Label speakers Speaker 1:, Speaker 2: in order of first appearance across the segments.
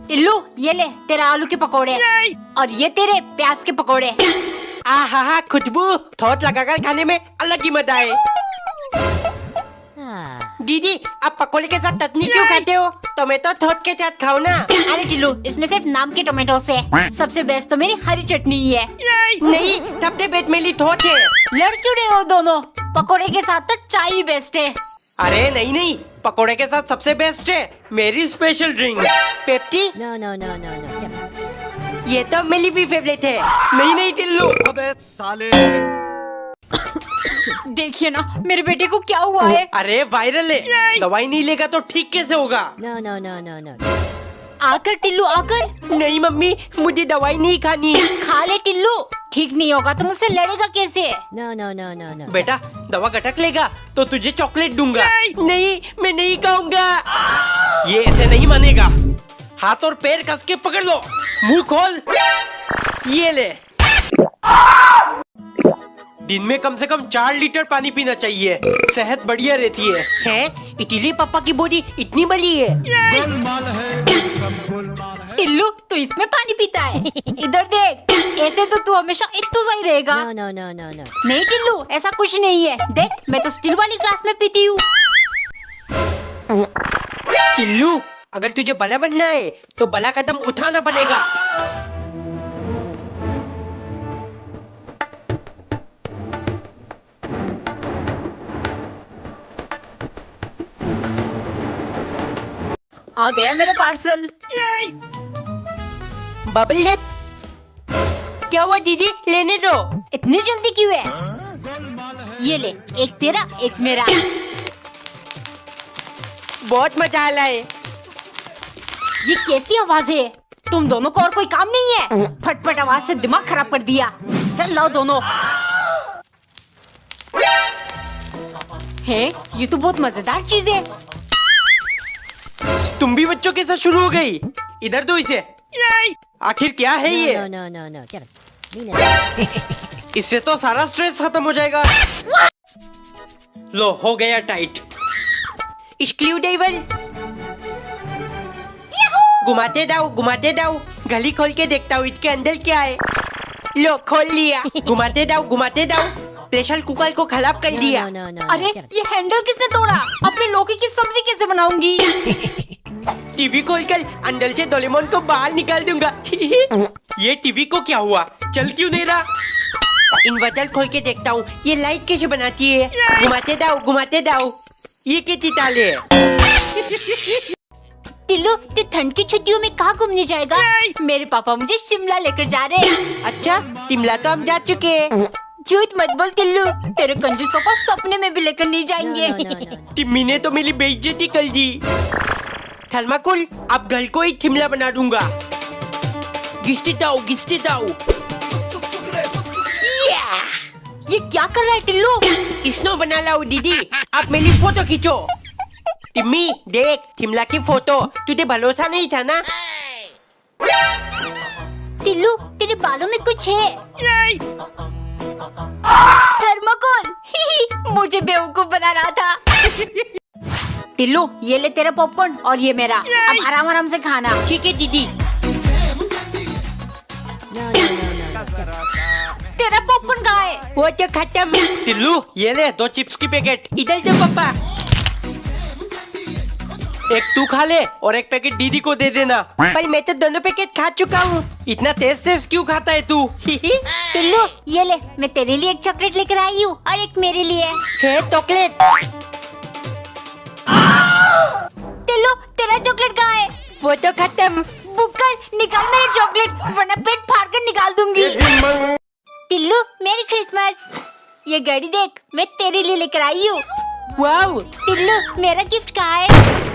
Speaker 1: टिल्लू ये ले तेरा आलू के पकोड़े और ये तेरे प्याज के पकोड़े।
Speaker 2: आहा खुशबू थोट लगाकर खाने में अलग ही मजा है। दीदी आप पकोड़े के साथ चटनी क्यों खाते हो? टोमेटो थोट के साथ खाओ ना।
Speaker 1: अरे टिल्लू इसमें सिर्फ नाम के टोमेटो से सबसे बेस्ट तो मेरी हरी चटनी ही है।
Speaker 2: नहीं सबसे बेस्ट मेरी थोट है।
Speaker 1: लड़ क्यों रहे हो दोनों? पकोड़े के साथ तो चाय ही बेस्ट है।
Speaker 2: अरे नहीं पकोड़े के साथ सबसे बेस्ट है मेरी स्पेशल ड्रिंक पेप्सी।
Speaker 3: No.
Speaker 2: ये तो मेरी भी फेवरेट है। नहीं टिल्लू।
Speaker 4: अबे साले।
Speaker 1: देखिए ना मेरे बेटे को क्या हुआ है।
Speaker 2: अरे वायरल है, दवाई नहीं लेगा तो ठीक कैसे होगा?
Speaker 3: No.
Speaker 1: आकर टिल्लू आकर।
Speaker 2: नहीं मम्मी मुझे दवाई नहीं खानी।
Speaker 1: खा ले टिल्लू, ठीक नहीं होगा तो मुझसे लड़ेगा कैसे?
Speaker 3: No.
Speaker 2: बेटा दवा गटक लेगा तो तुझे चॉकलेट दूंगा। नहीं मैं नहीं खाऊंगा। ये ऐसे नहीं मानेगा। हाथ और पैर कस के पकड़ लो, मुंह खोल। ये ले। दिन में कम से कम 4 लीटर पानी पीना चाहिए, सेहत बढ़िया रहती है। हैं? इटली पापा की बॉडी इतनी बड़ी है।
Speaker 4: गोलमाल है, सब गोलमाल है।
Speaker 1: टिल्लू तू इसमें पानी पीता है? इधर देख, ऐसे तो तू हमेशा इतना सही रहेगा।
Speaker 3: No.
Speaker 1: नहीं टिल्लू ऐसा कुछ नहीं है, देख मैं तो स्टील वाली ग्लास में पीती हूँ।
Speaker 2: टिल्लू अगर तुझे बड़ा बनना है तो बड़ा कदम उठाना पड़ेगा।
Speaker 1: आ गया मेरा पार्सल।
Speaker 2: बबल हेड क्या हुआ दीदी? लेने दो।
Speaker 1: इतनी जल्दी क्यों है? ये ले, एक तेरा एक मेरा।
Speaker 2: बहुत मजा आ रहा है।
Speaker 1: ये कैसी आवाज है? तुम दोनों को और कोई काम नहीं है? फटफट आवाज से दिमाग खराब कर दिया। चल लाओ दोनों। है ये तो बहुत मजेदार चीज है।
Speaker 2: तुम भी बच्चों के साथ शुरू हो गई। इधर दो इसे। आखिर क्या है ये?
Speaker 3: No. Get it.
Speaker 2: इससे तो सारा स्ट्रेस खत्म हो जाएगा। लो हो गया टाइट। स्क्रू ड्राइवर घुमाते दाओ। गली खोल के देखता हूँ इसके अंदर क्या है। लो खोल लिया। घुमाते दाओ। प्रेशर कुकर को खराब कर दिया।
Speaker 3: No.
Speaker 1: अरे ये हैंडल किसने तोड़ा? अपने लौकी की सब्जी कैसे बनाऊंगी?
Speaker 2: टीवी खोलकर अंदर से डोरेमोन को बाहर निकाल दूंगा। ये टीवी को क्या हुआ? चल क्यों नहीं रहा? इन्वर्टर खोल के देखता हूँ ये लाइट कैसे बनाती है। घुमाते दाओ। ये कैसी ताले है?
Speaker 1: टिल्लू तू ठंड की छुट्टियों में कहाँ घूमने जाएगा? मेरे पापा मुझे शिमला लेकर जा रहे हैं।
Speaker 2: अच्छा शिमला तो हम जा चुके हैं।
Speaker 1: झूठ मत बोल टिल्लू, तेरे कंजूस पापा सपने में भी लेकर नहीं जाएंगे।
Speaker 3: No.
Speaker 2: टिम्मी ने तो मेरी बेइज्जती कर दी। थर्माकोल अब घर को ही शिमला बना दूंगा। घिसते दाओ।
Speaker 1: ये क्या कर रहा है टिल्लू?
Speaker 2: स्नो बना लाओ दीदी। आप मेरी फोटो खींचो। टिम्मी देख शिमला की फोटो। तुझे भरोसा नहीं था ना?
Speaker 1: टिल्लू तेरे बालों में कुछ है। थर्माकोल। मुझे बेवकूफ बना रहा था। टिल्लू ये ले तेरा पॉपकॉर्न और ये मेरा। अब आराम से खाना।
Speaker 2: ठीक है दीदी।
Speaker 3: No.
Speaker 1: तेरा पॉपकॉर्न कहाँ है?
Speaker 2: वो तो खत्म। टिल्लू ये ले 2 चिप्स की पैकेट। इधर दे पापा। एक तू खा ले और एक पैकेट दीदी को दे देना। पर मैं तो दोनों पैकेट खा चुका हूँ। इतना तेज क्यों खाता है तू?
Speaker 1: टिल्लू ये ले, मैं तेरे लिए एक चॉकलेट लेकर आई हूँ और एक मेरे लिए।
Speaker 2: है चॉकलेट।
Speaker 1: टिल्लू तेरा चॉकलेट कहाँ है?
Speaker 2: वो तो खत्म।
Speaker 1: बुक्कर निकाल मेरे चॉकलेट वरना पेट फाड़ कर निकाल दूंगी। टिल्लू मेरी क्रिसमस। ये घड़ी देख मैं तेरे लिए लेकर आई हूँ।
Speaker 2: वाओ।
Speaker 1: टिल्लू मेरा गिफ्ट कहाँ है?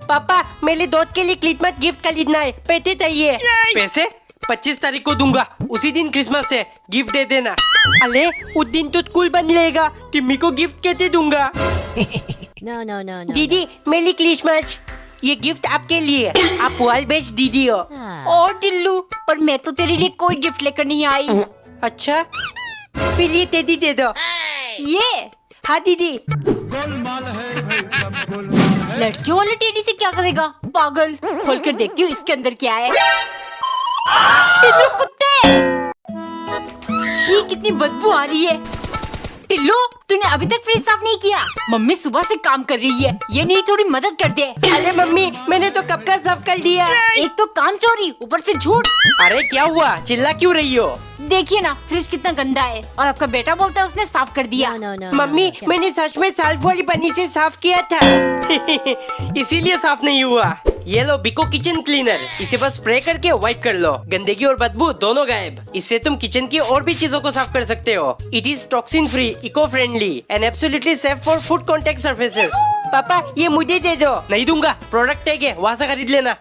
Speaker 2: पापा मेरे दोस्त के लिए क्रिसमस गिफ्ट खरीदना है, पैसे चाहिए। पैसे 25 तारीख को दूंगा, उसी दिन क्रिसमस है, गिफ्ट दे देना। अरे उस दिन तो स्कूल बंद रहेगा, टिम्मी को गिफ्ट कैसे दूंगा?
Speaker 3: No.
Speaker 2: दीदी मेरी क्रिसमस, ये गिफ्ट आपके लिए, आप वर्ल्ड बेस्ट दीदी हो।
Speaker 1: ओ टिल्लू, और मैं तो तेरे लिए कोई गिफ्ट लेकर नहीं आई।
Speaker 2: अच्छा फिर ये टेडी दे दो।
Speaker 1: ये
Speaker 2: हाँ दीदी।
Speaker 4: गोलमाल है भाई, सब गोलमाल है।
Speaker 1: लड़कियों वाले टेडी से क्या करेगा पागल। खोल कर देखती हूँ इसके अंदर क्या है। टिल्लू कुत्ते, छी कितनी बदबू आ रही है। टिल्लू तूने अभी तक फ्रिज साफ नहीं किया। मम्मी सुबह से काम कर रही है, ये नहीं थोड़ी मदद कर दे।
Speaker 2: अरे मम्मी मैंने तो कब का साफ कर दिया।
Speaker 1: एक तो काम चोरी ऊपर से झूठ।
Speaker 2: अरे क्या हुआ, चिल्ला क्यों रही हो?
Speaker 1: देखिए ना फ्रिज कितना गंदा है और आपका बेटा बोलता है उसने साफ कर दिया।
Speaker 3: No, no, no,
Speaker 2: mummy
Speaker 3: no,
Speaker 2: मैंने सच में साल्फ वाली पन्नी से साफ किया था। इसीलिए साफ नहीं हुआ। ये लो बिको किचन क्लीनर, इसे बस स्प्रे करके वाइप कर लो, गंदगी और बदबू दोनों गायब। इससे तुम किचन की और भी चीजों को साफ कर सकते हो। It is toxin free, eco friendly and absolutely safe for food contact surfaces. पापा ये मुझे दे दो। नहीं दूंगा, प्रोडक्ट टैग है, वहाँ से खरीद लेना।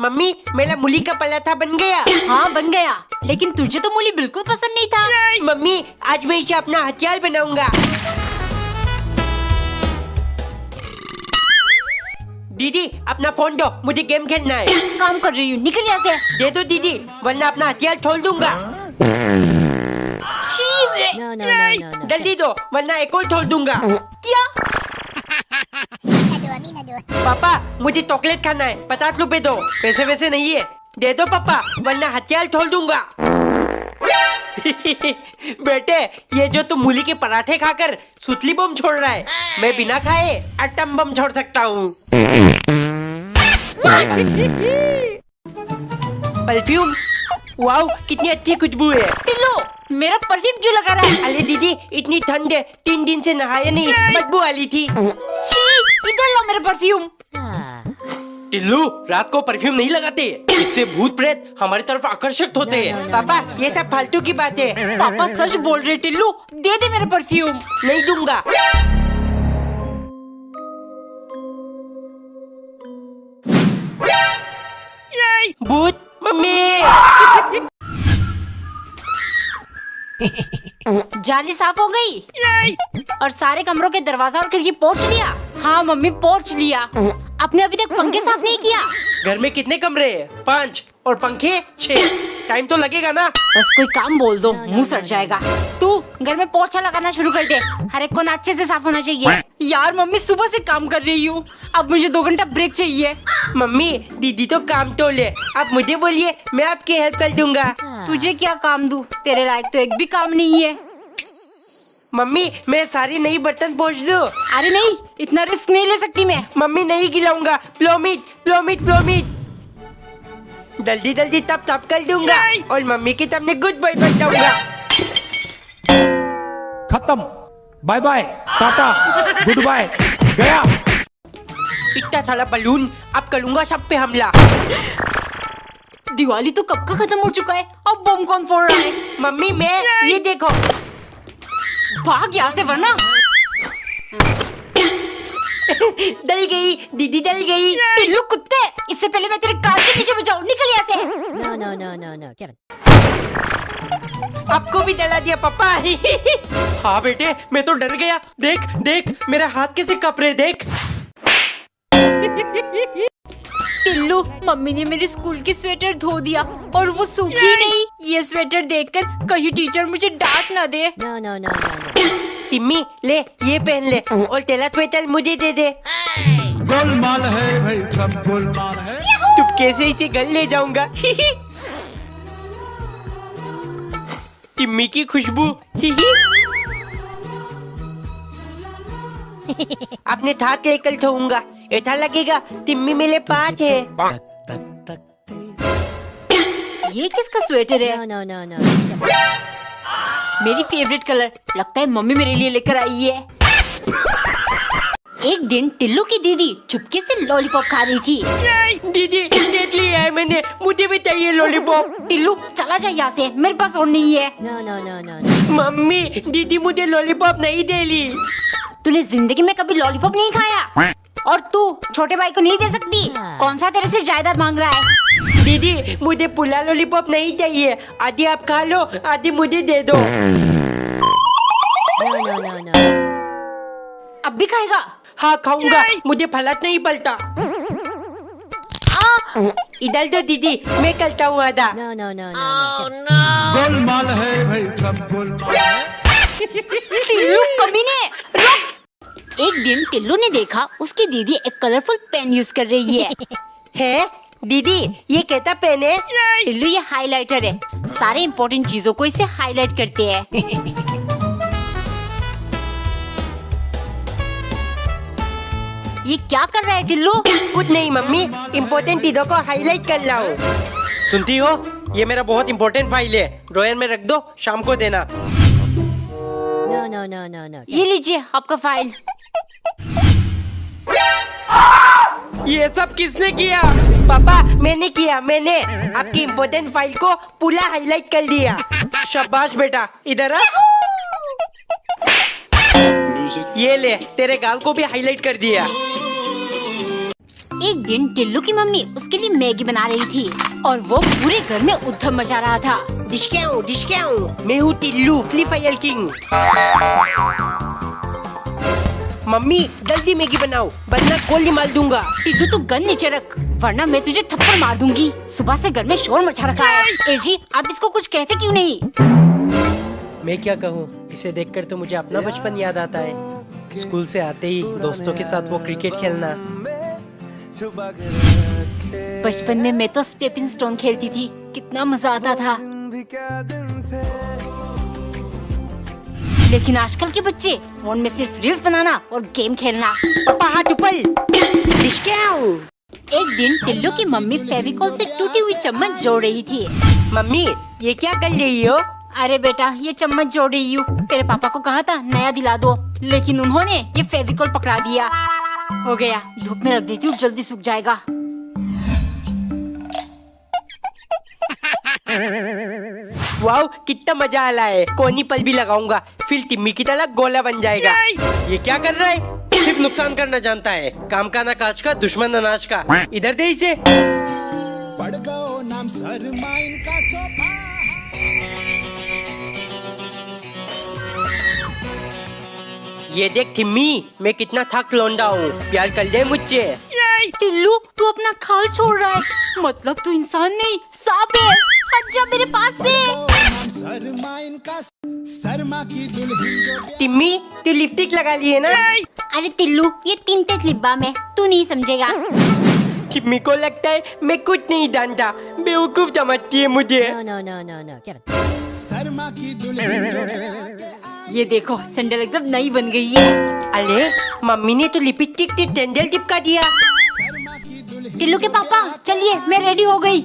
Speaker 2: मम्मी मेरा मूली का पराठा बन गया।
Speaker 1: हाँ बन गया, लेकिन तुझे तो मूली बिल्कुल पसंद नहीं था।
Speaker 2: मम्मी आज मैं इसे अपना हथियार बनाऊंगा। दीदी अपना फोन दो, मुझे गेम खेलना है।
Speaker 1: काम कर रही हूँ, निकल यहाँ से।
Speaker 2: दे दो दीदी, वरना अपना हथियार छोड़ दूंगा।
Speaker 1: छी
Speaker 3: No, no, no, no, no.
Speaker 2: जल्दी दो, वरना एक और छोड़ दूंगा।
Speaker 1: क्या?
Speaker 2: पापा मुझे चॉकलेट खाना है, 50 रुपए दो। पैसे वैसे नहीं है, दे दो पापा, वरना हथियार छोड़ दूंगा। बेटे ये जो तुम मूली के पराठे खाकर सुतली बम छोड़ रहा है, मैं बिना खाए एटम बम छोड़ सकता हूँ। परफ्यूम, वाओ कितनी अच्छी खुशबू है।
Speaker 1: टिल्लू मेरा परफ्यूम क्यों लगा रहा है?
Speaker 2: अरे दीदी इतनी ठंड है, 3 दिन से नहाया नहीं, बदबू आ रही थी।
Speaker 1: छी इधर लो मेरा परफ्यूम।
Speaker 3: Ah.
Speaker 2: टिल्लू रात को परफ्यूम नहीं लगाते, इससे भूत प्रेत हमारी तरफ आकर्षित होते हैं।
Speaker 3: No, no, no,
Speaker 2: पापा
Speaker 3: no, no.
Speaker 2: ये सब फालतू की बात है।
Speaker 1: पापा सच बोल रहे टिल्लू, दे दे मेरा परफ्यूम।
Speaker 2: नहीं दूंगा। भूत मम्मी।
Speaker 1: जाली साफ हो गई और सारे कमरों के दरवाजा और खिड़की पोंछ लिया। हाँ मम्मी पोंछ लिया। आपने अभी तक पंखे साफ नहीं किया।
Speaker 2: घर में कितने कमरे हैं? 5 और पंखे 6। टाइम तो लगेगा ना।
Speaker 1: बस कोई काम बोल दो, मुंह सड़ जाएगा। तू घर में पोछा लगाना शुरू कर दे, हर एक कोना अच्छे से साफ होना चाहिए। यार मम्मी सुबह से काम कर रही हूँ, अब मुझे 2 घंटा ब्रेक चाहिए।
Speaker 2: मम्मी दीदी तो काम तो ले, आप मुझे बोलिए मैं आपकी हेल्प कर दूंगा।
Speaker 1: तुझे क्या काम दूं? तेरे लायक तो एक भी काम नहीं है।
Speaker 2: मम्मी मैं सारी नई बर्तन पोंछ दूं?
Speaker 1: अरे नहीं, इतना रिस्क नहीं ले सकती मैं।
Speaker 2: मम्मी नहीं गिलाऊंगा, प्लोमिट प्लोमिट प्लोमिट। जल्दी जल्दी तब तब कर दूंगा और मम्मी की तब में गुड बाय बन जाऊंगा।
Speaker 4: खत्म, bye bye, tata, goodbye, गया।
Speaker 2: इतना सारा बलून, अब करूंगा सब पे हमला।
Speaker 1: दिवाली तो कब का खत्म हो चुका है, अब बम कौन फोड़ रहा है?
Speaker 2: मम्मी मैं ये देखो।
Speaker 1: भाग यहाँ से वरना।
Speaker 2: डल गई दीदी, डल गई।
Speaker 1: टिल्लू कुत्ते, इससे पहले मैं तेरे कान के नीचे बजाऊं, निकल यहाँ से।
Speaker 3: No, no, no, no, no, Kevin.
Speaker 2: आपको भी डला दिया पापा। हाँ बेटे मैं तो डर गया। देख देख मेरे हाथ कैसे कप रहे, देख।
Speaker 1: टिल्लू मम्मी ने मेरे स्कूल की स्वेटर धो दिया और वो सूखी नहीं। ये स्वेटर देखकर कहीं टीचर मुझे डांट ना दे।
Speaker 3: No, no, no, no, no.
Speaker 2: Timmy ले ये पहन ले और तेरा स्वेटर मुझे दे दे।
Speaker 4: गोलमाल है भाई, सब गोलमाल है।
Speaker 2: चुपके से इसे घर ले जाऊंगा। टिम्मी की खुशबू। अपने हाथ लेकर सोऊंगा, ऐसा लगेगा टिम्मी मेरे पास है।
Speaker 1: ये किसका स्वेटर है?
Speaker 3: No, no, no, no, Kevin.
Speaker 1: मेरी फेवरेट कलर, लगता है मम्मी मेरे लिए लेकर आई है। एक दिन टिल्लू की दीदी चुपके से लॉलीपॉप खा रही थी।
Speaker 2: दीदी देख लिया है मैंने, मुझे भी चाहिए लॉलीपॉप।
Speaker 1: टिल्लू चला जा यहाँ से, मेरे पास और नहीं है।
Speaker 3: No, no, no, no, no.
Speaker 2: Mummy दीदी मुझे लॉलीपॉप नहीं दे ली।
Speaker 1: तूने जिंदगी में कभी लॉलीपॉप नहीं खाया और तू छोटे भाई को नहीं दे सकती। कौन सा तेरे से जायदाद मांग रहा है?
Speaker 2: दीदी मुझे पुला लॉलीपॉप नहीं चाहिए, आधी आप खा लो, आधी मुझे दे दो।
Speaker 3: No, no, no, no.
Speaker 1: अब भी खाएगा?
Speaker 2: हाँ खाऊंगा, मुझे फलत नहीं पलता। इधर दो दीदी, मैं करता हूँ आधा।
Speaker 3: No, no, no, no, no, Kevin.
Speaker 4: Golmaal है भाई, सब गोलमाल है।
Speaker 1: टिल्लू कमीने, रुक। एक दिन टिल्लू ने देखा उसकी दीदी एक कलरफुल पेन यूज कर रही है।
Speaker 2: है दीदी, ये कहता पेन है?
Speaker 1: टिल्लू, ये हाइलाइटर है। सारे इम्पोर्टेंट चीजों को इसे हाईलाइट करते हैं। ये क्या कर रहा है टिल्लू?
Speaker 2: कुछ नहीं मम्मी, इम्पोर्टेंट चीजों को हाईलाइट कर रहा हूँ। सुनती हो, ये मेरा बहुत इम्पोर्टेंट फाइल है, ड्रॉयर में रख दो, शाम को देना।
Speaker 3: No, no, no, no, no.
Speaker 1: ये लीजिए आपका फाइल।
Speaker 2: ये सब किसने किया? पापा, मैंने किया, मैंने आपकी इम्पोर्टेंट फाइल को पूरा हाईलाइट कर दिया। शाबाश बेटा, इधर आ। ये ले, तेरे गाल को भी हाईलाइट कर दिया।
Speaker 1: एक दिन टिल्लू की मम्मी उसके लिए मैगी बना रही थी और वो पूरे घर में उद्धम मचा रहा था।
Speaker 2: डिस्काउंट, मैं हूँ Tillu, free fire king. Mummy जल्दी मैगी बनाओ, वरना गोली मार दूंगा।
Speaker 1: टिल्लू, तू गन नीचे रख, वरना मैं तुझे थप्पड़ मार दूंगी। सुबह से घर में शोर मचा रखा है। ए जी, आप इसको कुछ कहते क्यों नहीं?
Speaker 2: मैं क्या कहूँ, इसे देखकर तो मुझे अपना बचपन याद आता है। स्कूल से आते ही दोस्तों के साथ वो क्रिकेट खेलना।
Speaker 1: बचपन में मैं तो स्टेपिंग स्टोन खेलती थी, कितना मजा आता था। लेकिन आजकल के बच्चे फोन में सिर्फ रील्स बनाना और गेम खेलना।
Speaker 2: पापा हाथ ऊपर। डिस्काउंट।
Speaker 1: एक दिन टिल्लू की मम्मी फेविकॉल से टूटी हुई चम्मच जोड़ रही थी।
Speaker 2: मम्मी, ये क्या कर रही हो?
Speaker 1: अरे बेटा, ये चम्मच जोड़ रही हूँ। तेरे पापा को कहा था नया दिला दो, लेकिन उन्होंने ये फेविकॉल पकड़ा दिया। हो गया, धूप में रख देती हूँ, जल्दी सूख जाएगा।
Speaker 2: वाओ, कितना मजा आ रहा है। कोनी पर भी लगाऊंगा, फिर टिम्मी की तरह गोला बन जाएगा। ये क्या कर रहा है? सिर्फ नुकसान करना जानता है। काम का ना काज का, दुश्मन अनाज का। इधर दे इसे।
Speaker 5: पड़ गओ नाम सरमाइन का सोफा।
Speaker 2: ये देख टिम्मी, मैं कितना थक लौंडा हूँ, प्यार कर ले मुझसे।
Speaker 1: टिल्लू, तू अपना खाल छोड़ रहा है, मतलब तू इंसान नहीं सांप है। हट जा मेरे पास से।
Speaker 5: नाम सरमाइन का शर्मा की दुल्हन जो
Speaker 2: टिम्मी, तू लिपस्टिक लगा ली है ना?
Speaker 1: अरे टिल्लू, ये tinted lip balm है, तू नहीं समझेगा।
Speaker 2: टिम्मी को लगता है मैं कुछ नहीं जानता, बेवकूफ समझती है मुझे।
Speaker 3: No, no, no, no, no. Get it.
Speaker 5: Sharma की दुल्हन जो
Speaker 1: ये देखो, सैंडल एकदम नई बन गई है।
Speaker 2: अरे मम्मी ने तो लिपस्टिक से टेंडल चिपका दिया।
Speaker 5: शर्मा की दुल्हन
Speaker 1: टिल्लू के पापा, चलिए, मैं रेडी हो गई।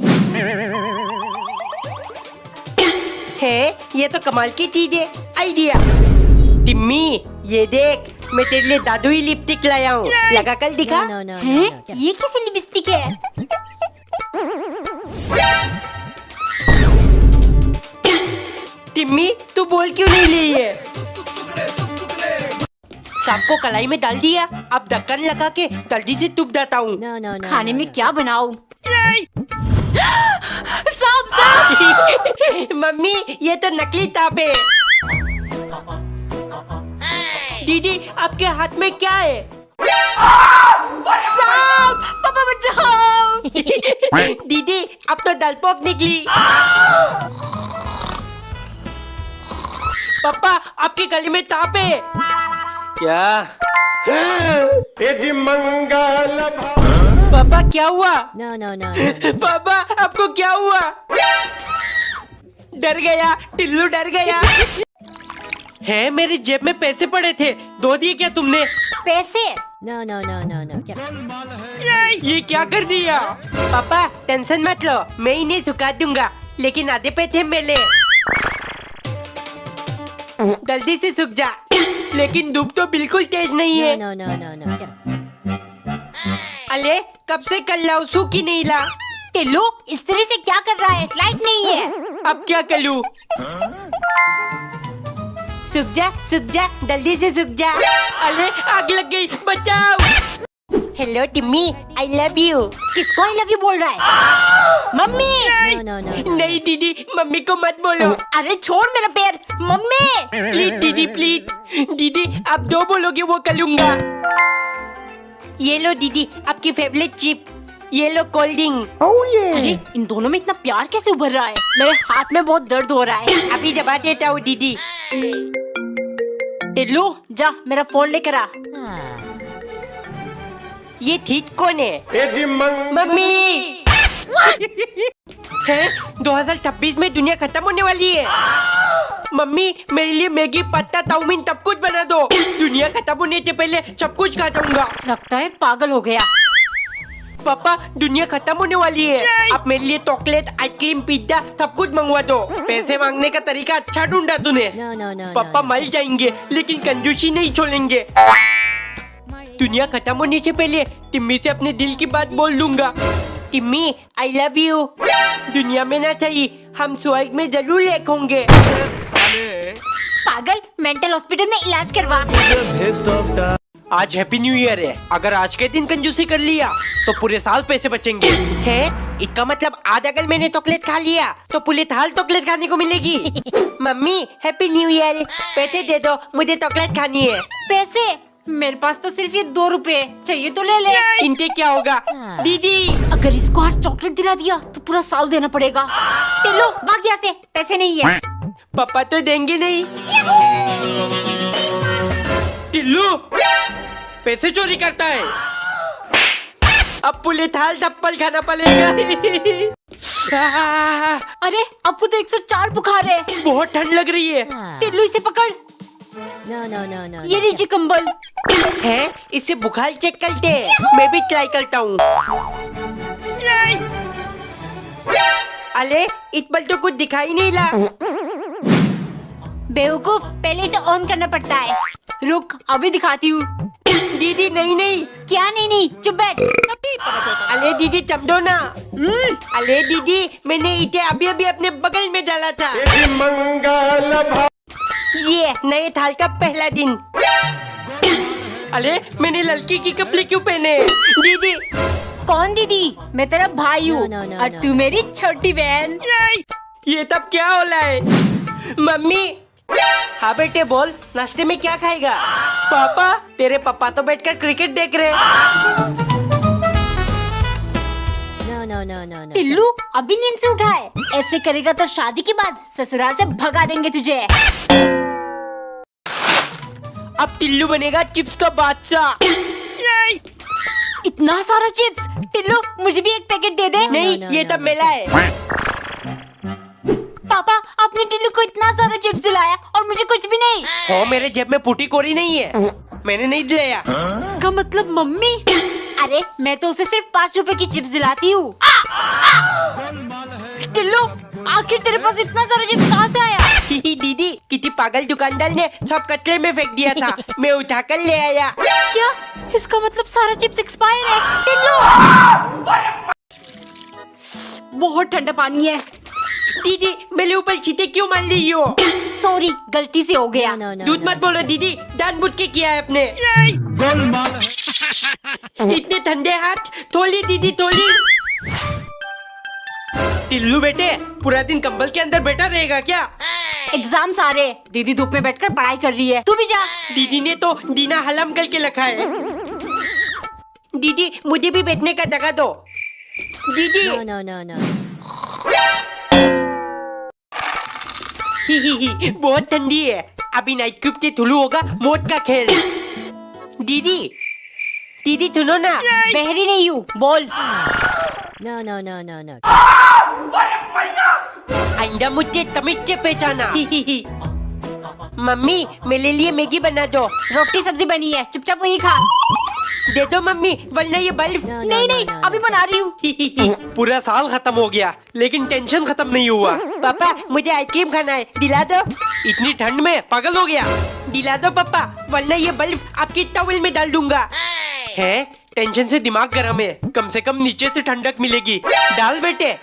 Speaker 2: है, ये तो कमाल की चीज है, आइडिया। टिम्मी, ये देख, मैं तेरे लिए दादू ही लिपस्टिक लाया हूँ, लगा कर दिखा।
Speaker 3: No, no, no, no,
Speaker 1: हैं?
Speaker 3: no. Get it.
Speaker 1: ये कैसी लिपस्टिक है?
Speaker 2: टिम्मी, तू बोल क्यों नहीं ली है? सांप को कलाई में डाल दिया, अब ढक्कन लगा के जल्दी से तुप देता हूँ।
Speaker 3: No, no, no.
Speaker 1: खाने
Speaker 3: no,
Speaker 1: में
Speaker 3: no.
Speaker 1: क्या बनाऊं? सांप, सांप!
Speaker 2: मम्मी, ये तो नकली सांप है। दीदी, आपके हाथ में क्या है?
Speaker 1: सांप! पापा बचाओ!
Speaker 2: दीदी, अब तो डलपोक निकली। पापा, आपके गले में सांप है। क्या? पापा, क्या हुआ?
Speaker 3: No, no, no, no, no.
Speaker 2: पापा, आपको क्या हुआ? डर गया, टिल्लू डर गया। है, मेरी जेब में पैसे पड़े थे, दो दिए क्या तुमने?
Speaker 1: पैसे?
Speaker 3: No, no, no, no, no. Get it.
Speaker 2: ये क्या कर दिया? पापा, टेंशन मत लो, मैं इन्हें सुखा दूंगा, लेकिन आधे पैसे मिले। जल्दी से सूख जा, लेकिन धूप तो बिल्कुल तेज नहीं
Speaker 3: No,
Speaker 2: है।
Speaker 3: no, no, no, no. Get it.
Speaker 2: अले, कब से कर लाऊं, सूख ही नहीं ला।
Speaker 1: टिल्लू, इस तरह से क्या कर रहा है? लाइट नहीं है।
Speaker 2: अब क्या करूं? सूख जा, जल्दी से सूख जा। अरे, आग लग गई, बचाओ। Hello Timmy, I love you.
Speaker 1: किसको आई लव यू बोल रहा है? Mummy!
Speaker 3: No, no, no, no.
Speaker 2: नहीं दीदी, मम्मी को मत बोलो।
Speaker 1: अरे छोड़ मेरा पैर। मम्मी!
Speaker 2: प्लीज दीदी, प्लीज। दीदी, आप दो बोलोगे वो करूंगा। ये लो दीदी, आपकी फेवरेट चिप। ये लो कोल्ड ड्रिंक।
Speaker 1: अरे इन दोनों में इतना प्यार कैसे उभर रहा है? मेरे हाथ में बहुत दर्द हो रहा है।
Speaker 2: अभी दबा देता हूँ दीदी।
Speaker 1: टिल्लू, जा मेरा फोन लेकर आ।
Speaker 2: ये ठीक कौन है? मम्मी है 2026 में दुनिया खत्म होने वाली है। मम्मी मेरे लिए मैगी, पत्ता, चाउमीन सब कुछ बना दो। दुनिया खत्म होने से पहले सब कुछ खा जाऊंगा।
Speaker 1: लगता है पागल हो गया।
Speaker 2: पापा दुनिया खत्म होने वाली है, आप मेरे लिए चॉकलेट, आइसक्रीम, पिज्जा सब कुछ मंगवा दो। पैसे मांगने का तरीका अच्छा ढूंढा तूने।
Speaker 3: No, no, no,
Speaker 2: पापा
Speaker 3: no,
Speaker 2: मर जाएंगे लेकिन कंजूसी नहीं छोड़ेंगे। दुनिया खत्म होने से पहले टिम्मी से अपने दिल की बात बोल लूंगा। Timmy I love you. दुनिया में ना चाहिए, हम स्वर्ग में जरूर एक होंगे।
Speaker 1: पागल, मेंटल हॉस्पिटल में इलाज करवा।
Speaker 2: आज हैप्पी न्यू ईयर है, अगर आज के दिन कंजूसी कर लिया तो पूरे साल पैसे बचेंगे। है इसका मतलब आज अगर मैंने चॉकलेट खा लिया तो पूरे साल चॉकलेट खाने को मिलेगी। मम्मी हैप्पी न्यू ईयर, पैसे दे दो, मुझे चॉकलेट खानी है।
Speaker 1: पैसे? मेरे पास तो सिर्फ ये 2 रुपए चाहिए तो ले ले।
Speaker 2: इनके क्या होगा? दीदी
Speaker 1: अगर इसको आज चॉकलेट दिला दिया तो पूरा साल देना पड़ेगा। टिल्लू भाग यहाँ से, पैसे नहीं है।
Speaker 2: पापा तो देंगे नहीं। टिल्लू पैसे चोरी करता है, अब पूरे थाल थप्पल खाना पड़ेगा।
Speaker 1: अरे आपको तो 104 बुखार है।
Speaker 2: बहुत ठंड लग रही है।
Speaker 1: टिल्लू इसे पकड़।
Speaker 3: No, no, no, no.
Speaker 1: ये लीजिए कंबल।
Speaker 2: है इससे बुखार चेक करते हैं, मैं भी ट्राई करता हूँ। अरे इस पर तो कुछ दिखाई नहीं ला।
Speaker 1: बेवकूफ, पहले इसे ऑन करना पड़ता है। रुक अभी दिखाती हूँ।
Speaker 2: दीदी नहीं नहीं।
Speaker 1: क्या नहीं नहीं, चुप बैठ।
Speaker 2: अरे दीदी चमड़ो ना। अरे दीदी मैंने इसे अभी अभी अपने बगल में डाला था। ये नए साल का पहला दिन। अरे मैंने लड़की की कपड़े क्यों पहने? दीदी
Speaker 1: कौन दीदी? मैं तेरा भाई हूँ
Speaker 3: No, no, no,
Speaker 1: और
Speaker 3: no.
Speaker 1: तू मेरी छोटी बहन।
Speaker 2: ये तब क्या हो रहा है? मम्मी हाँ बेटे बोल, नाश्ते में क्या खाएगा? पापा तेरे पापा तो बैठकर क्रिकेट देख रहे।
Speaker 3: No, no, no, no, no.
Speaker 1: Tillu अभी नींद से उठा है, ऐसे करेगा तो शादी के बाद ससुराल से भगा देंगे तुझे।
Speaker 2: अब टिल्लू बनेगा चिप्स का बादशाह।
Speaker 1: इतना सारा चिप्स। टिल्लू मुझे भी एक पैकेट दे दे।
Speaker 2: नहीं
Speaker 3: no,
Speaker 2: ये
Speaker 3: no,
Speaker 2: तब
Speaker 3: no.
Speaker 2: मेला है।
Speaker 1: पापा आपने टिल्लू को इतना सारा चिप्स दिलाया और मुझे कुछ भी नहीं।
Speaker 2: हो मेरे जेब में पुटी कोरी नहीं है, मैंने नहीं दिलाया।
Speaker 1: इसका मतलब मम्मी? अरे मैं तो उसे सिर्फ 5 रुपए की चिप्स दिलाती हूँ। टिल्लू आखिर तेरे पास इतना सारा चिप्स कहाँ से आया?
Speaker 2: दीदी किसी पागल दुकानदार ने सब कचरे में फेंक दिया था, मैं उठाकर ले आया।
Speaker 1: क्या? इसका मतलब सारा चिप्स एक्सपायर है। टिल्लू बहुत ठंडा पानी है।
Speaker 2: दीदी मेरे ऊपर चीते क्यों मार रही हो?
Speaker 1: सॉरी गलती से हो गया।
Speaker 3: No, no,
Speaker 2: दूध
Speaker 3: no.
Speaker 2: मत बोलो दीदी, जानबूझ के किया है अपने। इतने ठंडे हाथ, थोली दीदी थोली। टिल्लू बेटे पूरा दिन कंबल के अंदर बैठा रहेगा क्या?
Speaker 1: एग्जाम सारे, दीदी धूप में बैठकर पढ़ाई कर रही है, तू भी जा।
Speaker 2: दीदी ने तो दीना हलम करके रखा है। दीदी मुझे भी बैठने का जगह दो। दीदी
Speaker 3: No, no, no, no.
Speaker 2: बहुत ठंडी है, अभी नाइट क्यूब से थुलू होगा मौत का खेल। दीदी दीदी सुनो ना।
Speaker 1: बहरी नहीं हूँ, बोल।
Speaker 3: No, no, no, no, no.
Speaker 2: आइंदा मुझे तमीज से पहचाना। मम्मी मेरे लिए मैगी बना दो।
Speaker 1: रोटी सब्जी बनी है, चुपचाप वही खा।
Speaker 2: दे दो मम्मी, वरना ये बल्ब।
Speaker 3: No, no,
Speaker 1: नहीं
Speaker 3: no,
Speaker 1: नहीं
Speaker 3: no,
Speaker 1: अभी
Speaker 3: no.
Speaker 1: बना रही हूँ।
Speaker 2: पूरा साल खत्म हो गया लेकिन टेंशन खत्म नहीं हुआ। पापा मुझे आइसक्रीम खाना है, दिला दो। इतनी ठंड में पागल हो गया। दिला दो पापा, वरना ये बल्ब आपकी टॉवेल में डाल दूंगा। है टेंशन से दिमाग गर्म है, कम से कम नीचे से ठंडक मिलेगी। डाल बेटे।